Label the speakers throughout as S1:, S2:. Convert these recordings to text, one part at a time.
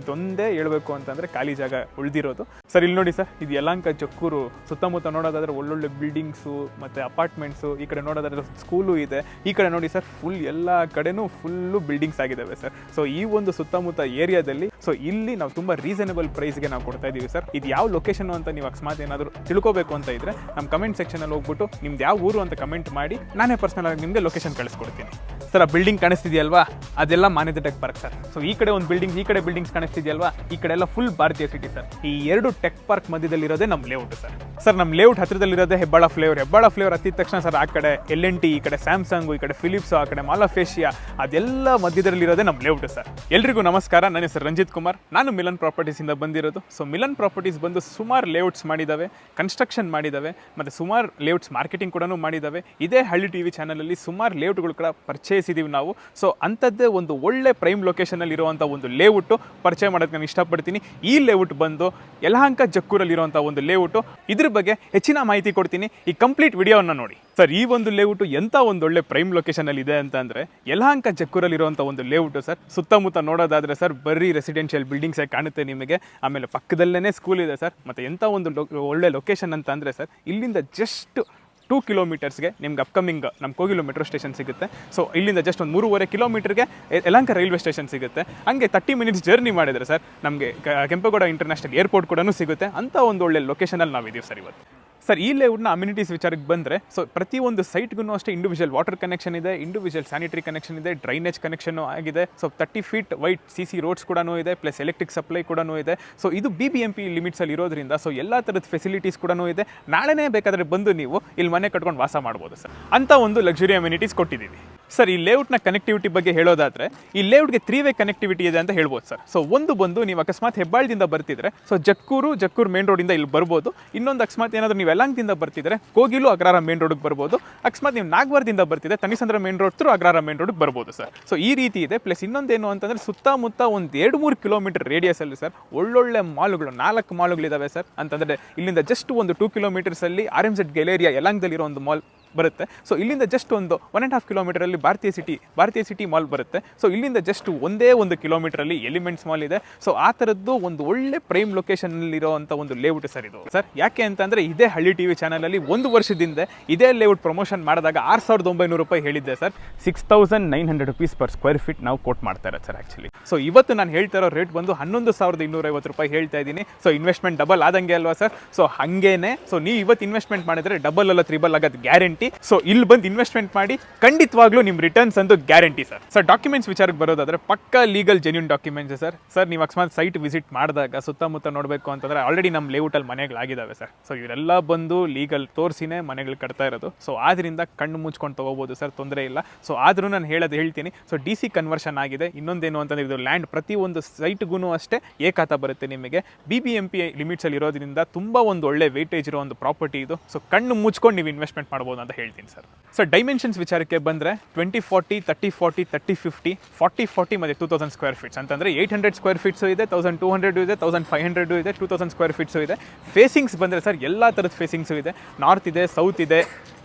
S1: ಇದೊಂದೇ ಹೇಳ್ಬೇಕು ಅಂತಂದರೆ ಖಾಲಿ ಜಾಗ ಉಳಿದಿರೋದು. ಸರ್ ಇಲ್ಲಿ ನೋಡಿ ಸರ್, ಇದು ಯಲಹಂಕ ಜಕ್ಕೂರು ಸುತ್ತಮುತ್ತ ನೋಡೋದಾದ್ರೆ ಒಳ್ಳೊಳ್ಳೆ ಬಿಲ್ಡಿಂಗ್ಸು ಮತ್ತು ಅಪಾರ್ಟ್ಮೆಂಟ್ಸು, ಈ ಕಡೆ ನೋಡೋದಾದ್ರೆ ಸ್ಕೂಲು ಇದೆ. ಈ ಕಡೆ ನೋಡಿ ಸರ್, ಫುಲ್ ಎಲ್ಲ ಕಡೆನೂ ಫುಲ್ಲು ಬಿಲ್ಡಿಂಗ್ಸ್ ಆಗಿದ್ದಾವೆ ಸರ್. ಸೊ ಈ ಒಂದು ಸುತ್ತಮುತ್ತ ಏರಿಯಾದಲ್ಲಿ ಸೊ ಇಲ್ಲಿ ನಾವು ತುಂಬ ರೀಸನಬಲ್ ಪ್ರೈಸ್ಗೆ ನಾವು ಕೊಡ್ತಾ ಇದ್ದೀವಿ ಸರ್. ಇದು ಯಾವ ಲೊಕೇಶನ್ ಅಂತ ನೀವು ಅಕಸ್ಮಾತ್ ಏನಾದರೂ ತಿಳ್ಕೋಬೇಕು ಅಂತ ಇದ್ದರೆ ನಮ್ಮ ಕಮೆಂಟ್ ಸೆಕ್ಷನಲ್ಲಿ ಹೋಗ್ಬಿಟ್ಟು ನಿಮ್ದು ಯಾವ ಊರು ಅಂತ ಕಮೆಂಟ್ ಮಾಡಿ ನಾನೇ ಪರ್ಸನಲ್ ಆಗಿ ನಿಮಗೆ ಲೊಕೇಶನ್ ಕಳಿಸ್ಕೊಡ್ತೀನಿ ಸರ್. ಆ ಬಿಲ್ಡಿಂಗ್ ಕಾಣಿಸ್ತಿದೆಯಲ್ವಾ, ಅದೆಲ್ಲ ಮಾನ್ಯತೆ ಟೆಕ್ ಪಾರ್ಕ್ ಸರ್. ಸೊ ಈ ಕಡೆ ಒಂದು ಬಿಲ್ಡಿಂಗ್, ಈ ಕಡೆ ಬಿಲ್ಡಿಂಗ್ಸ್ ಕಾಣಿಸ್ತಿದೆಯಲ್ವಾ, ಈ ಕಡೆ ಎಲ್ಲ ಫುಲ್ ಭಾರತೀಯ ಸಿಟಿ ಸರ್. ಈ ಎರಡು ಟೆಕ್ ಪಾರ್ಕ್ ಮಧ್ಯದಲ್ಲಿರೋದೇ ನಮ್ಮ ಲೇಔಟ್ ಸರ್. ಸರ್ ನಮ್ಮ ಲೇಔಟ್ ಹತ್ತಿರದಲ್ಲಿರೋದೇ ಹೆಬ್ಬಾಳ ಫ್ಲೇವರ್ ಹತ್ತಿದ ತಕ್ಷಣ ಸರ್ ಆ ಕಡೆ LNT, ಈ ಕಡೆ ಸ್ಯಾಮ್ಸಂಗು, ಈ ಕಡೆ ಫಿಲಿಪ್ಸ್, ಆ ಕಡೆ ಮಾಲ್ ಆಫ್ ಏಷಿಯಾ, ಅದೆಲ್ಲ ಮಧ್ಯದಲ್ಲಿರೋದೇ ನಮ್ಮ ಲೇಔಟ್ ಸರ್. ಎಲ್ರಿಗೂ ನಮಸ್ಕಾರ, ನನ್ನ ಹೆಸರು ರಂಜಿತ್ ಕುಮಾರ್, ನಾನು ಮಿಲನ್ ಪ್ರಾಪರ್ಟೀಸಿಂದ ಬಂದಿರೋದು. ಸೊ ಮಿಲನ್ ಪ್ರಾಪರ್ಟೀಸ್ ಬಂದು ಸುಮಾರು ಲೇಔಟ್ಸ್ ಮಾಡಿದ್ದಾವೆ, ಕನ್ಸ್ಟ್ರಕ್ಷನ್ ಮಾಡಿದ್ದಾವೆ, ಮತ್ತು ಸುಮಾರು ಲೇಔಟ್ಸ್ ಮಾರ್ಕೆಟಿಂಗ್ ಕೂಡ ಮಾಡಿದ್ದಾವೆ. ಇದೇ ಹಳ್ಳಿ TV ಚಾನಲಲ್ಲಿ ಸುಮಾರು ಲೇಔಟ್ಗಳು ಕೂಡ ಪರ್ಚೇಸ್ ಇದೀವಿ ನಾವು. ಸೊ ಅಂಥದ್ದೇ ಒಂದು ಒಳ್ಳೆ ಪ್ರೈಮ್ ಲೊಕೇಶನಲ್ಲಿ ಇರುವಂಥ ಒಂದು ಲೇಔಟು ಪರಿಚಯ ಮಾಡೋದಕ್ಕೆ ನಾನು ಇಷ್ಟಪಡ್ತೀನಿ. ಈ ಲೇಔಟ್ ಬಂದು ಯಲಹಂಕ ಜಕ್ಕೂರಲ್ಲಿರುವಂಥ ಒಂದು ಲೇಔಟು. ಇದ್ರ ಬಗ್ಗೆ ಹೆಚ್ಚಿನ ಮಾಹಿತಿ ಕೊಡ್ತೀನಿ, ಈ ಕಂಪ್ಲೀಟ್ ವಿಡಿಯೋವನ್ನು ನೋಡಿ ಸರ್. ಈ ಒಂದು ಲೇಔಟು ಎಂಥ ಒಂದು ಒಳ್ಳೆ ಪ್ರೈಮ್ ಲೊಕೇಶನಲ್ಲಿ ಇದೆ ಅಂತಂದರೆ ಯಲಹಂಕ ಜಕ್ಕೂರಲ್ಲಿರುವಂಥ ಒಂದು ಲೇಔಟು ಸರ್. ಸುತ್ತಮುತ್ತ ನೋಡೋದಾದರೆ ಸರ್ ಬರೀ ರೆಸಿಡೆನ್ಷಿಯಲ್ ಬಿಲ್ಡಿಂಗ್ಸೇ ಕಾಣುತ್ತೆ ನಿಮಗೆ. ಆಮೇಲೆ ಪಕ್ಕದಲ್ಲೇ ಸ್ಕೂಲ್ ಇದೆ ಸರ್. ಮತ್ತು ಎಂಥ ಒಂದು ಒಳ್ಳೆ ಲೊಕೇಶನ್ ಅಂತ ಅಂದರೆ ಸರ್, ಇಲ್ಲಿಂದ ಜಸ್ಟ್ 2 ಕಿಲೋಮೀಟರ್ಸ್ಗೆ ನಿಮ್ಗೆ ಅಪ್ಕಮಿಂಗ್ ನಮ್ಮ ಕೋಗಿಲು ಮೆಟ್ರೋ ಸ್ಟೇಷನ್ ಸಿಗುತ್ತೆ. ಸೊ ಇಲ್ಲಿಂದ ಜಸ್ಟ್ ಒಂದು 3.5 ಕಿಲೋಮೀಟರ್ಗೆ ಯಲಹಂಕ ರೈಲ್ವೆ ಸ್ಟೇಷನ್ ಸಿಗುತ್ತೆ. ಹಂಗೆ 30 ಮಿನಿಟ್ಸ್ ಜರ್ನಿ ಮಾಡಿದರೆ ಸರ್ ನಮಗೆ ಕೆಂಪೇಗೌಡ ಇಂಟರ್ನ್ಯಾಷನಲ್ ಏರ್ಪೋರ್ಟ್ ಕೂಡ ಸಿಗುತ್ತೆ. ಅಂಥ ಒಂದು ಒಳ್ಳೆ ಲೊಕೇಶನಲ್ಲಿ ನಾವಿದ್ದೀವಿ ಸರ್ ಇವತ್ತು. ಸರ್ ಈ ಲೇಔಟ್ನ ಅಮ್ಯುನಿಟೀಸ್ ವಿಚಾರಕ್ಕೆ ಬಂದರೆ, ಸೊ ಪ್ರತಿಯೊಂದು ಸೈಟ್ಗೂ ಅಷ್ಟೇ ಇಂಡಿವಿಜುವಲ್ ವಾಟರ್ ಕನೆಕ್ಷನ್ ಇದೆ, ಇಂಡಿವಿಜುವಲ್ ಸ್ಯಾನಿಟರಿ ಕನೆಕ್ಷನ್ ಇದೆ, ಡ್ರೈನೇಜ್ ಕನೆಕ್ಷನ್ ಆಗಿದೆ. So 30 feet white CC roads ಕೂಡ ಇದೆ, ಪ್ಲಸ್ ಎಲೆಕ್ಟ್ರಿಕ್ ಸಪ್ಲೈ ಕೂಡ ಇದೆ. ಸೊ ಇದು BBMP ಲಿಮಿಟ್ಸಲ್ಲಿ ಇರೋದ್ರಿಂದ ಸೊ ಎಲ್ಲ ಥರದ ಫೆಸಿಲಿಟೀಸ್ ಕೂಡ ಇದೆ. ನಾಳೆನೇ ಬೇಕಾದರೆ ಬಂದು ನೀವು ಇಲ್ಲಿ ಮನೆ ಕಟ್ಕೊಂಡು ವಾಸ ಮಾಡ್ಬೋದು ಸರ್. ಅಂಥ ಒಂದು ಲಕ್ಸುರಿ ಅಮ್ಯುನಿಟೀಸ್ ಕೊಟ್ಟಿದ್ದೀವಿ ಸರ್. ಈ ಲೇಔಟ್ನ ಕನೆಕ್ಟಿವಿಟಿ ಬಗ್ಗೆ ಹೇಳೋದಾದರೆ, ಈ ಲೇಔಟ್ಗೆ 3 ವೇ ಕನೆಕ್ಟಿವಿಟಿ ಇದೆ ಅಂತ ಹೇಳ್ಬೋದು ಸರ್. ಸೊ ಒಂದು ಬಂದು ನೀವು ಅಕಸ್ಮಾತ್ ಹೆಬ್ಬಾಳದಿಂದ ಬರ್ತಿದ್ರೆ ಸೊ ಜಕ್ಕೂರು ಮೇನ್ ರೋಡಿಂದ ಇಲ್ಲಿ ಬರ್ಬೋದು. ಇನ್ನೊಂದು ಅಕಸ್ಮಾತ್ ಏನಾದರೂ ನೀವು ಯಲಹಂಕದಿಂದ ಬರ್ತಿದ್ರೆ ಕೋಗಿಲು ಅಗ್ರಾರ ಮೇನ್ ರೋಡ್ಗೆ ಬರ್ಬೋದು. ಅಕಸ್ಮಾತ್ ನೀವು ನಾಗವಾರದಿಂದ ಬರ್ತಿದ್ರೆ ತನಿಸಂದ್ರ main road through Agrahara main ರೋಡ್ಗೆ ಬರ್ಬೋದು ಸರ್. ಸೊ ಈ ರೀತಿ ಇದೆ. ಪ್ಲಸ್ ಇನ್ನೊಂದೇನು ಅಂತಂದರೆ ಸುತ್ತಮುತ್ತ ಒಂದು 2-3 ಕಿಲೋಮೀಟರ್ ರೇಡಿಯಸಲ್ಲಿ ಸರ್ ಒಳ್ಳೊಳ್ಳೆ ಮಾಲ್ಗಳು, 4 ಮಾಲ್ಗಳಿದ್ದಾವೆ ಸರ್. ಅಂತಂದರೆ ಇಲ್ಲಿಂದ ಜಸ್ಟ್ ಒಂದು 2 ಕಿಲೋಮೀಟರ್ಸಲ್ಲಿ RMZ ಗ್ಯಾಲೇರಿಯಾ ಯಲಹಂಕದಲ್ಲಿರೋ ಒಂದು ಮಾಲ್ ಬರುತ್ತೆ. ಸೊ ಇಲ್ಲಿಂದ ಜಸ್ಟ್ ಒಂದು 1.5 ಕಿಲೋಮೀಟರಲ್ಲಿ ಭಾರತೀಯ ಸಿಟಿ ಮಾಲ್ ಬರುತ್ತೆ. ಸೊ ಇಲ್ಲಿಂದ ಜಸ್ಟ್ ಒಂದೇ 1 ಕಿಲೋಮೀಟರಲ್ಲಿ ಎಲಿಮೆಂಟ್ಸ್ ಮಾಲ್ ಇದೆ. ಸೊ ಆ ಥರದ್ದು ಒಂದು ಒಳ್ಳೆ ಪ್ರೈಮ್ ಲೊಕೇಶನ್ನಲ್ಲಿರೋವಂಥ ಒಂದು ಲೇಔಟ್ ಸರ್ ಇದು ಸರ್. ಯಾಕೆ ಅಂತಂದರೆ ಇದೇ ಹಳ್ಳಿ TV ಚಾನಲಲ್ಲಿ 1 ವರ್ಷದಿಂದ ಇದೇ ಲೇಔಟ್ ಪ್ರಮೋಷನ್ ಮಾಡಿದಾಗ 6,900 ರೂಪಾಯಿ ಹೇಳಿದ್ದೆ sir. 6,900 rupees per square feet ನಾವು ಕೋಟ್ ಮಾಡ್ತಾ ಇರೋದು ಸರ್ ಆ್ಯಕ್ಚುಲಿ. ಸೊ ಇವತ್ತು ನಾನು ಹೇಳ್ತಾ ಇರೋ ರೇಟ್ ಬಂದು 11,250 ರೂಪಾಯಿ ಹೇಳ್ತಾ ಇದ್ದೀನಿ. ಸೊ ಇನ್ವೆಸ್ಟ್ಮೆಂಟ್ ಡಬಲ್ ಆದಂಗೆ ಅಲ್ವಾ ಸರ್. ಸೊ ಹಾಗೇನೆ ಸೊ ನೀವು ಇವತ್ತು ಇನ್ವೆಸ್ಟ್ಮೆಂಟ್ ಮಾಡಿದ್ರೆ ಡಬಲ್ ಅಲ್ಲ ತ್ರಿಬಲ್ ಆಗೋದು ಗ್ಯಾರಂಟಿ. ಸೊ ಇಲ್ಲಿ ಬಂದು ಇನ್ವೆಸ್ಟ್ಮೆಂಟ್ ಮಾಡಿ ಖಂಡಿತವಾಗ್ಲೂ ನಿಮ್ಮ ರಿಟರ್ನ್ಸ್ ಅಂತೂ ಗ್ಯಾರಂಟಿ ಸರ್. ಸರ್ ಡಾಕ್ಯುಮೆಂಟ್ಸ್ ವಿಚಾರಕ್ಕೆ ಬರೋದಾದ್ರೆ ಪಕ್ಕಾ legal genuine documents sir. Sir ನೀವು ಅಕಸ್ಮಾತ್ ಸೈಟ್ ವಿಸಿಟ್ ಮಾಡಿದಾಗ ಸುತ್ತಮುತ್ತ ನೋಡಬೇಕು ಅಂತಂದ್ರೆ ಆಲ್ರೆಡಿ ನಮ್ಮ ಲೇಔಟಲ್ಲಿ ಮನೆಗಳಾಗಿದ್ದಾವೆ ಸರ್. ಸೊ ಇವರೆಲ್ಲ ಬಂದು ಲೀಗಲ್ ತೋರಿಸಿನೇ ಮನೆಗಳು ಕಟ್ತಾ ಇರೋದು. ಸೊ ಆದ್ರಿಂದ ಕಣ್ಣು ಮುಚ್ಕೊಂಡು ತೊಗೋಬೋದು ಸರ್, ತೊಂದರೆ ಇಲ್ಲ. ಸೊ ಆದ್ರೂ ನಾನು ಹೇಳ್ತೀನಿ, ಸೊ DC ಕನ್ವರ್ಷನ್ ಆಗಿದೆ. ಇನ್ನೊಂದೇನು ಅಂತಂದ್ರೆ ಇದು ಲ್ಯಾಂಡ್ ಪ್ರತಿಯೊಂದು ಸೈಟ್ಗೂ ಅಷ್ಟೇ ಏಕಾತ ಬರುತ್ತೆ ನಿಮಗೆ. BBMP ಲಿಮಿಟ್ಸಲ್ಲಿ ಇರೋದ್ರಿಂದ ತುಂಬ ಒಂದು ಒಳ್ಳೆ ವೇಟೇಜ್ ಇರೋ ಒಂದು ಪ್ರಾಪರ್ಟಿ ಇದು. ಸೊ ಕಣ್ಣು ಮುಚ್ಕೊಂಡು ನೀವು ಇನ್ವೆಸ್ಟ್ಮೆಂಟ್ ಮಾಡ್ಬೋದು ಅಂತ ಹೇಳ್ತೀನಿ ಸರ್. ಸರ್ ಡೈಮೆನ್ಷನ್ಸ್ ವಿಚಾರಕ್ಕೆ ಬಂದರೆ 20-40, 30-40, 30-50, 40-40 ಮತ್ತು 2,000 ಸ್ಕ್ವೇರ್ ಫೀಟ್ಸ್ ಅಂತಂದರೆ 800 ಸ್ಕ್ವೇರ್ ಫೀಟ್ಸು ಇದೆ, 1,200 ಇದೆ, 1,500 ಇದೆ, 2,000 ಸ್ಕ್ವೇರ್ ಫೀಟ್ಸು ಇದೆ. ಫೇಸಿಂಗ್ಸ್ ಬಂದರೆ ಸರ್ ಎಲ್ಲ ಥರದ ಫೇಸಿಂಗ್ಸು ಇದೆ. ನಾರ್ತ್ ಇದೆ, ಸೌತ್ ಇದೆ,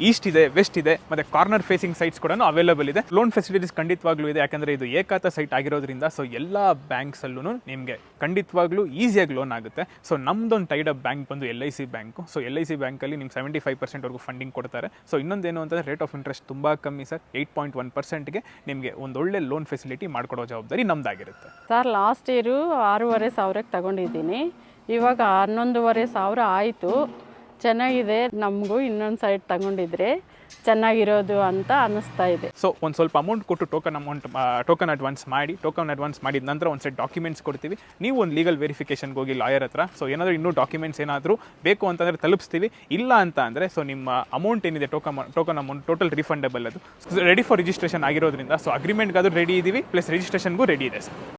S1: ಈಸ್ಟ್ ಇದೆ, ವೆಸ್ಟ್ ಇದೆ, ಮತ್ತು ಕಾರ್ನರ್ ಫೇಸಿಂಗ್ ಸೈಟ್ಸ್ ಕೂಡ ಅವೈಲೇಬಲ್ ಇದೆ. ಲೋನ್ ಫೆಸಿಲಿಟೀಸ್ ಖಂಡಿತವಾಗ್ಲೂ ಇದೆ, ಯಾಕಂದರೆ ಇದು ಏಕಾತ ಸೈಟ್ ಆಗಿರೋದ್ರಿಂದ ಸೊ ಎಲ್ಲ ಬ್ಯಾಂಕ್ಸಲ್ಲೂ ನಿಮಗೆ ಖಂಡಿತವಾಗ್ಲೂ ಈಸಿಯಾಗಿ ಲೋನ್ ಆಗುತ್ತೆ. ಸೊ ನಮ್ಮದೊಂದು ಟೈಡ್ ಅಪ್ ಬ್ಯಾಂಕ್ ಬಂದು LIC ಬ್ಯಾಂಕು. ಸೊ LIC ಬ್ಯಾಂಕಲ್ಲಿ ನಿಮ್ಗೆ 75% ಫಂಡಿಂಗ್ ಕೊಡ್ತಾರೆ. ಸೊ ಇನ್ನೊಂದೇನು ಅಂತಂದರೆ ರೇಟ್ ಆಫ್ ಇಂಟ್ರೆಸ್ಟ್ ತುಂಬ ಕಮ್ಮಿ ಸರ್. 8.1%ಗೆ ನಿಮಗೆ ಒಂದೊಳ್ಳೆ ಲೋನ್ ಫೆಸಿಲಿಟಿ ಮಾಡಿಕೊಡೋ ಜವಾಬ್ದಾರಿ ನಮ್ಮದಾಗಿರುತ್ತೆ
S2: ಸರ್. ಲಾಸ್ಟ್ ಇಯರು 6,500ಕ್ಕೆ ತಗೊಂಡಿದ್ದೀನಿ, ಇವಾಗ 11,500 ಆಯಿತು. ಚೆನ್ನಾಗಿದೆ. ನಮಗೂ ಇನ್ನೊಂದು ಸೈಟ್ ತಗೊಂಡಿದ್ರೆ ಚೆನ್ನಾಗಿರೋದು ಅಂತ ಅನ್ನಿಸ್ತಾ ಇದೆ.
S1: ಸೊ ಒಂದು ಸ್ವಲ್ಪ ಅಮೌಂಟ್ ಕೊಟ್ಟು ಟೋಕನ್ ಅಡ್ವಾನ್ಸ್ ಮಾಡಿದ ನಂತರ ಒಂದು ಸೆಟ್ ಡಾಕ್ಯುಮೆಂಟ್ಸ್ ಕೊಡ್ತೀವಿ. ನೀವು ಒಂದು ಲೀಗಲ್ ವೆರಿಫಿಕೇಷನ್ಗೆ ಹೋಗಿ ಲಾಯರ್ ಹತ್ರ. ಸೊ ಏನಾದರೂ ಇನ್ನೂ ಡಾಕ್ಯುಮೆಂಟ್ಸ್ ಏನಾದರೂ ಬೇಕು ಅಂತಂದರೆ ತಲುಪಿಸ್ತೀವಿ. ಇಲ್ಲ ಅಂತ ಅಂದರೆ ಸೊ ನಿಮ್ಮ ಅಮೌಂಟ್ ಏನಿದೆ ಟೋಕನ್ ಅಮೌಂಟ್ ಟೋಟಲ್ ರಿಫಂಡಬಲ್ ಅದು ರೆಡಿ ಫಾರ್ ರಿಜಿಸ್ಟ್ರೇಷನ್ ಆಗಿರೋದ್ರಿಂದ ಸೊ ಅಗ್ರಿಮೆಂಟ್ಗಾದರೂ ರೆಡಿ ಇದ್ದೀವಿ, ಪ್ಲಸ್ ರಿಜಿಸ್ಟ್ರೇಷನ್ಗೂ ರೆಡಿ ಇದೆ ಸರ್.